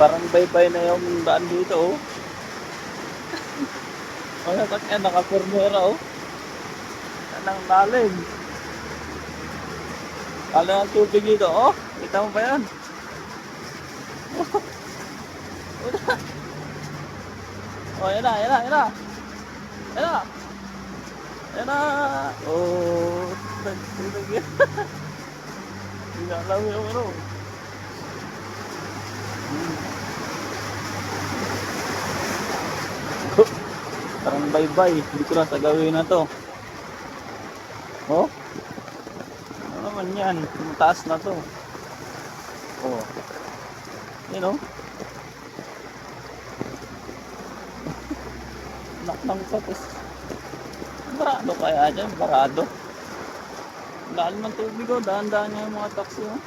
Parang baybay na yung daan dito, oh. Mga sakyan naka-formera, oh. Yan ang lalim. Lalim ang tubig dito, oh. Kita mo ba yan? Oh, yan na, yan na, yan na. Yan na. Yan na. Oh, nagtulog yan. Hindi na alam yung ano. Parang bye-bye. Hindi ko na sa gawin na to. Oh? Ano naman yan? Mataas na to. Oh. Yun oh. Naknang tapos. Barado kaya dyan? Barado. Lalim ng tubig oh. Daan-daan niya yung mga taxi oh.